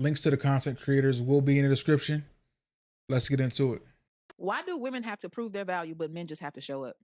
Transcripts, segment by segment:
Links to the content creators will be in the description. Let's get into it. Why do women have to prove their value, but men just have to show up?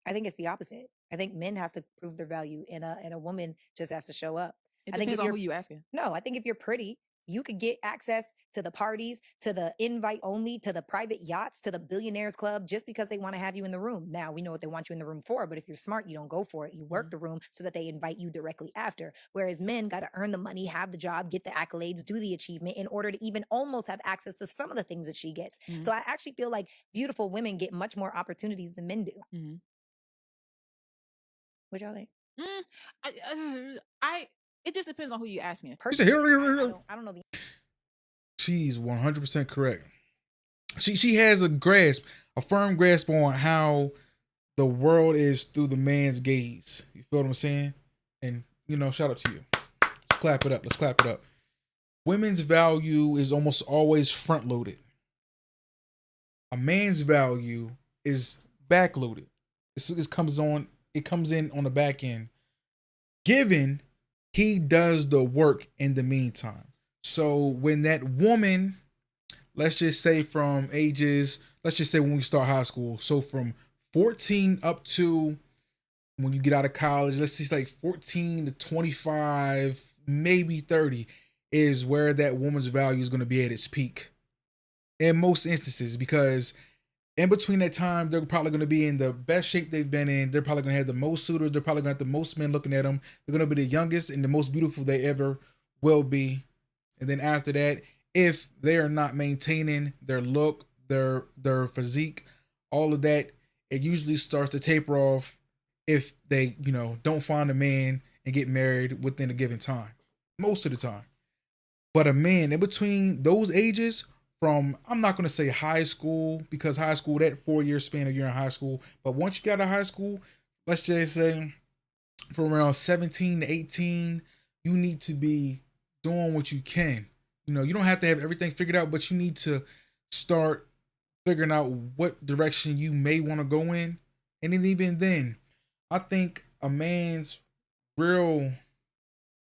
I think it's the opposite. I think men have to prove their value and a woman just has to show up. It I think depends if on who you're you asking. no, I think if you're pretty, you could get access to the parties, to the invite only, to the private yachts, to the billionaires club just because they want to have you in the room. Now, we know what they want you in the room for, but if you're smart, you don't go for it. You work the room so that they invite you directly after. Whereas men got to earn the money, have the job, get the accolades, do the achievement in order to even almost have access to some of the things that she gets. So I actually feel like beautiful women get much more opportunities than men do. What y'all think? Mm, I it just depends on who you asking. Personally, I don't know the She's 100% correct. She has a grasp, a firm grasp on how the world is through the man's gaze. You feel what I'm saying? And shout out to you. Let's clap it up. Let's clap it up. Women's value is almost always front loaded. A man's value is back loaded. It comes in on the back end. Given he does the work in the meantime. So when that woman, let's just say when we start high school, so from 14 up to when you get out of college, let's say like 14 to 25, maybe 30, is where that woman's value is going to be at its peak in most instances, because in between that time, they're probably going to be in the best shape they've been in. They're probably going to have the most suitors. They're probably going to have the most men looking at them. They're going to be the youngest and the most beautiful they ever will be. And then after that, if they are not maintaining their look, their physique, all of that, it usually starts to taper off if they, don't find a man and get married within a given time. Most of the time. But a man in between those ages, from, I'm not going to say high school, because high school, that 4 year span of you're in high school, but once you get out of high school, let's just say from around 17 to 18, you need to be doing what you can. You don't have to have everything figured out, but you need to start figuring out what direction you may want to go in. And then even then, I think a man's real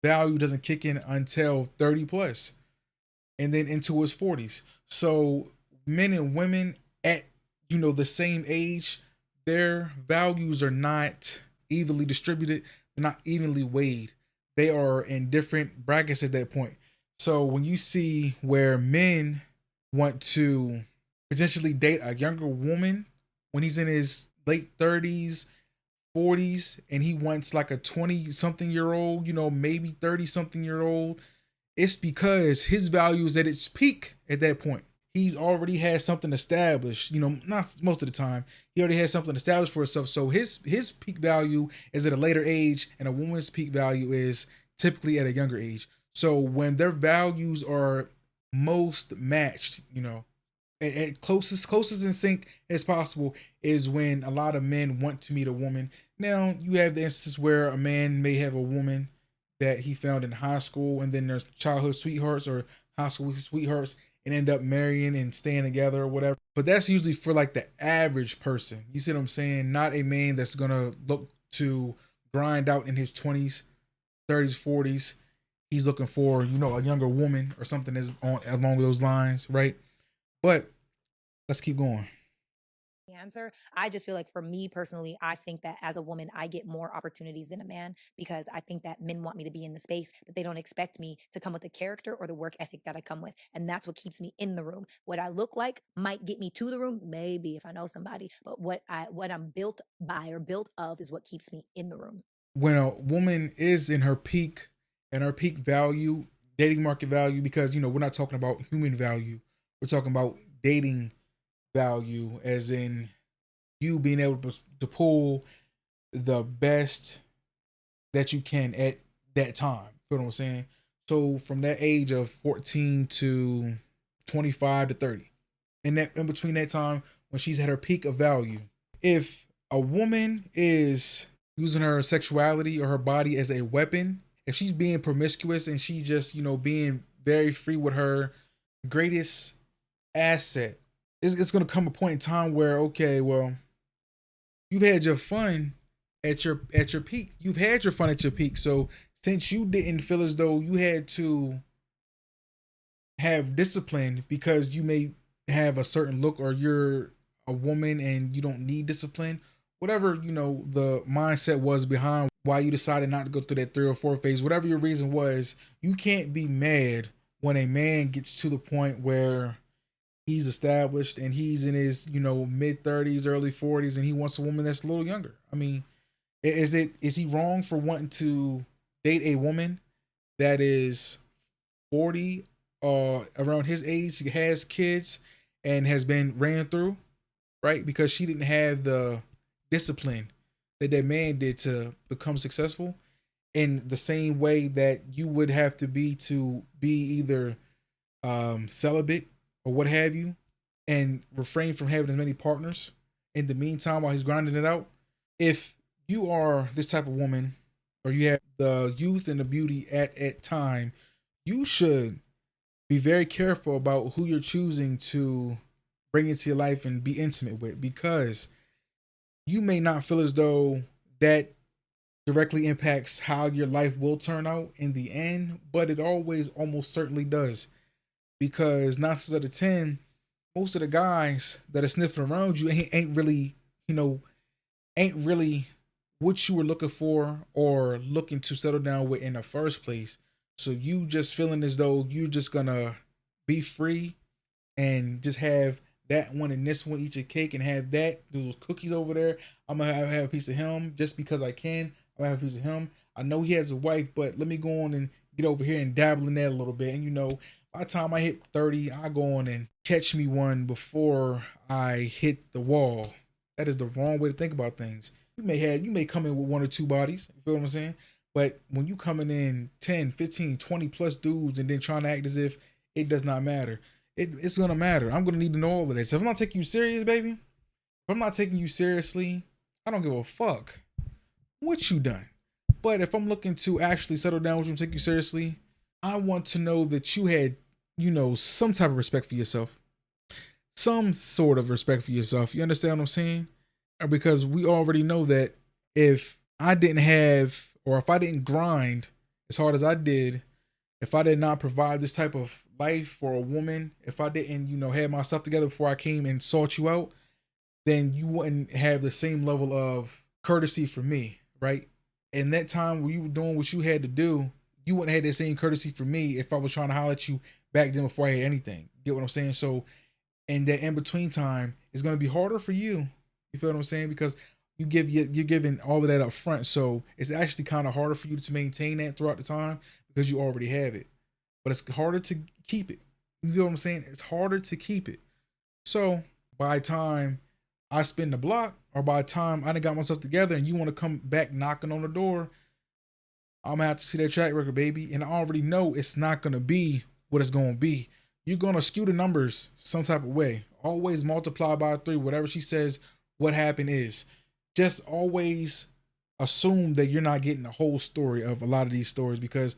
value doesn't kick in until 30 plus and then into his 40s. So men and women at the same age, their values are not evenly distributed, they're not evenly weighed. They are in different brackets at that point. So when you see where men want to potentially date a younger woman when he's in his late 30s, 40s, and he wants like a 20 something year old, maybe 30 something year old, it's because his value is at its peak at that point. He's already had something established, not most of the time. He already has something established for himself. So his peak value is at a later age, and a woman's peak value is typically at a younger age. So when their values are most matched, at closest in sync as possible, is when a lot of men want to meet a woman. Now you have the instance where a man may have a woman that he found in high school, and then there's childhood sweethearts or high school sweethearts, and end up marrying and staying together or whatever. But that's usually for like the average person. You see what I'm saying? Not a man that's gonna look to grind out in his 20s, 30s, 40s. He's looking for, a younger woman or something that's along those lines, right? But let's keep going. answer. I just feel like for me personally, I think that as a woman, I get more opportunities than a man because I think that men want me to be in the space, but they don't expect me to come with the character or the work ethic that I come with. And that's what keeps me in the room. What I look like might get me to the room, maybe if I know somebody, but what I'm built by or built of is what keeps me in the room. When a woman is in her peak and her peak value, dating market value, because we're not talking about human value, we're talking about dating value, as in you being able to pull the best that you can at that time. You know what I'm saying? So from that age of 14 to 25 to 30, and that in between that time when she's at her peak of value, if a woman is using her sexuality or her body as a weapon, if she's being promiscuous and she just being very free with her greatest asset, it's going to come a point in time where, okay, well, you've had your fun at your peak. You've had your fun at your peak. So since you didn't feel as though you had to have discipline because you may have a certain look or you're a woman and you don't need discipline. Whatever, the mindset was behind why you decided not to go through that 3 or 4 phase, whatever your reason was, you can't be mad when a man gets to the point where he's established and he's in his, mid 30s, early 40s, and he wants a woman that's a little younger. I mean, is he wrong for wanting to date a woman that is 40, around his age, has kids, and has been ran through, right? Because she didn't have the discipline that man did to become successful, in the same way that you would have to be either celibate or what have you, and refrain from having as many partners in the meantime while he's grinding it out. If you are this type of woman, or you have the youth and the beauty at time, you should be very careful about who you're choosing to bring into your life and be intimate with, because you may not feel as though that directly impacts how your life will turn out in the end, but it always almost certainly does. Because 9 out of 10, most of the guys that are sniffing around you ain't really, ain't really what you were looking for or looking to settle down with in the first place. So you just feeling as though you're just gonna be free and just have that one and this one, eat your cake and have that, those cookies over there. I'm gonna have a piece of him just because I can. I'm gonna have a piece of him. I know he has a wife, but let me go on and get over here and dabble in that a little bit. And by the time I hit 30, I go on and catch me one before I hit the wall. That is the wrong way to think about things. You may come in with 1 or 2 bodies. You feel what I'm saying? But when you coming in 10, 15, 20 plus dudes and then trying to act as if it does not matter, it's gonna matter. I'm gonna need to know all of this. If I'm not taking you serious, baby, if I'm not taking you seriously, I don't give a fuck what you done. But if I'm looking to actually settle down with you and take you seriously, I want to know that you had, some type of respect for yourself. Some sort of respect for yourself. You understand what I'm saying? Because we already know that if I didn't have, or if I didn't grind as hard as I did, if I did not provide this type of life for a woman, if I didn't, have my stuff together before I came and sought you out, then you wouldn't have the same level of courtesy for me, right? In that time where you were doing what you had to do, you wouldn't have that same courtesy for me if I was trying to holler at you back then before I had anything. Get what I'm saying? So in that in between time, it's gonna be harder for you. You feel what I'm saying? Because you're giving all of that up front. So it's actually kind of harder for you to maintain that throughout the time because you already have it. But it's harder to keep it. You feel what I'm saying? It's harder to keep it. So by the time I spin the block, or by the time I done got myself together and you want to come back knocking on the door, I'm gonna have to see that track record, baby. And I already know it's not gonna be what it's gonna be. You're gonna skew the numbers some type of way. Always multiply by 3. Whatever she says, what happened is. Just always assume that you're not getting the whole story of a lot of these stories, because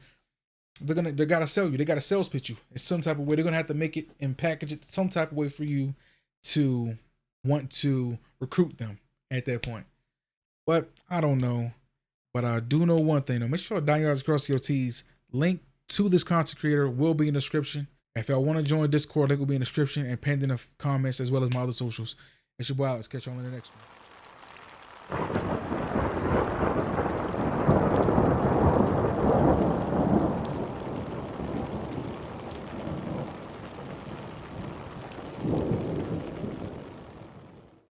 they gotta sell you. They gotta sales pitch you in some type of way. They're gonna have to make it and package it some type of way for you to want to recruit them at that point. But I don't know. But I do know one thing though. Make sure dot your I's, cross your T's. Link to this content creator will be in the description. If y'all want to join Discord, link will be in the description and pinned in the comments, as well as my other socials. It's your boy Alex. Catch y'all in the next one.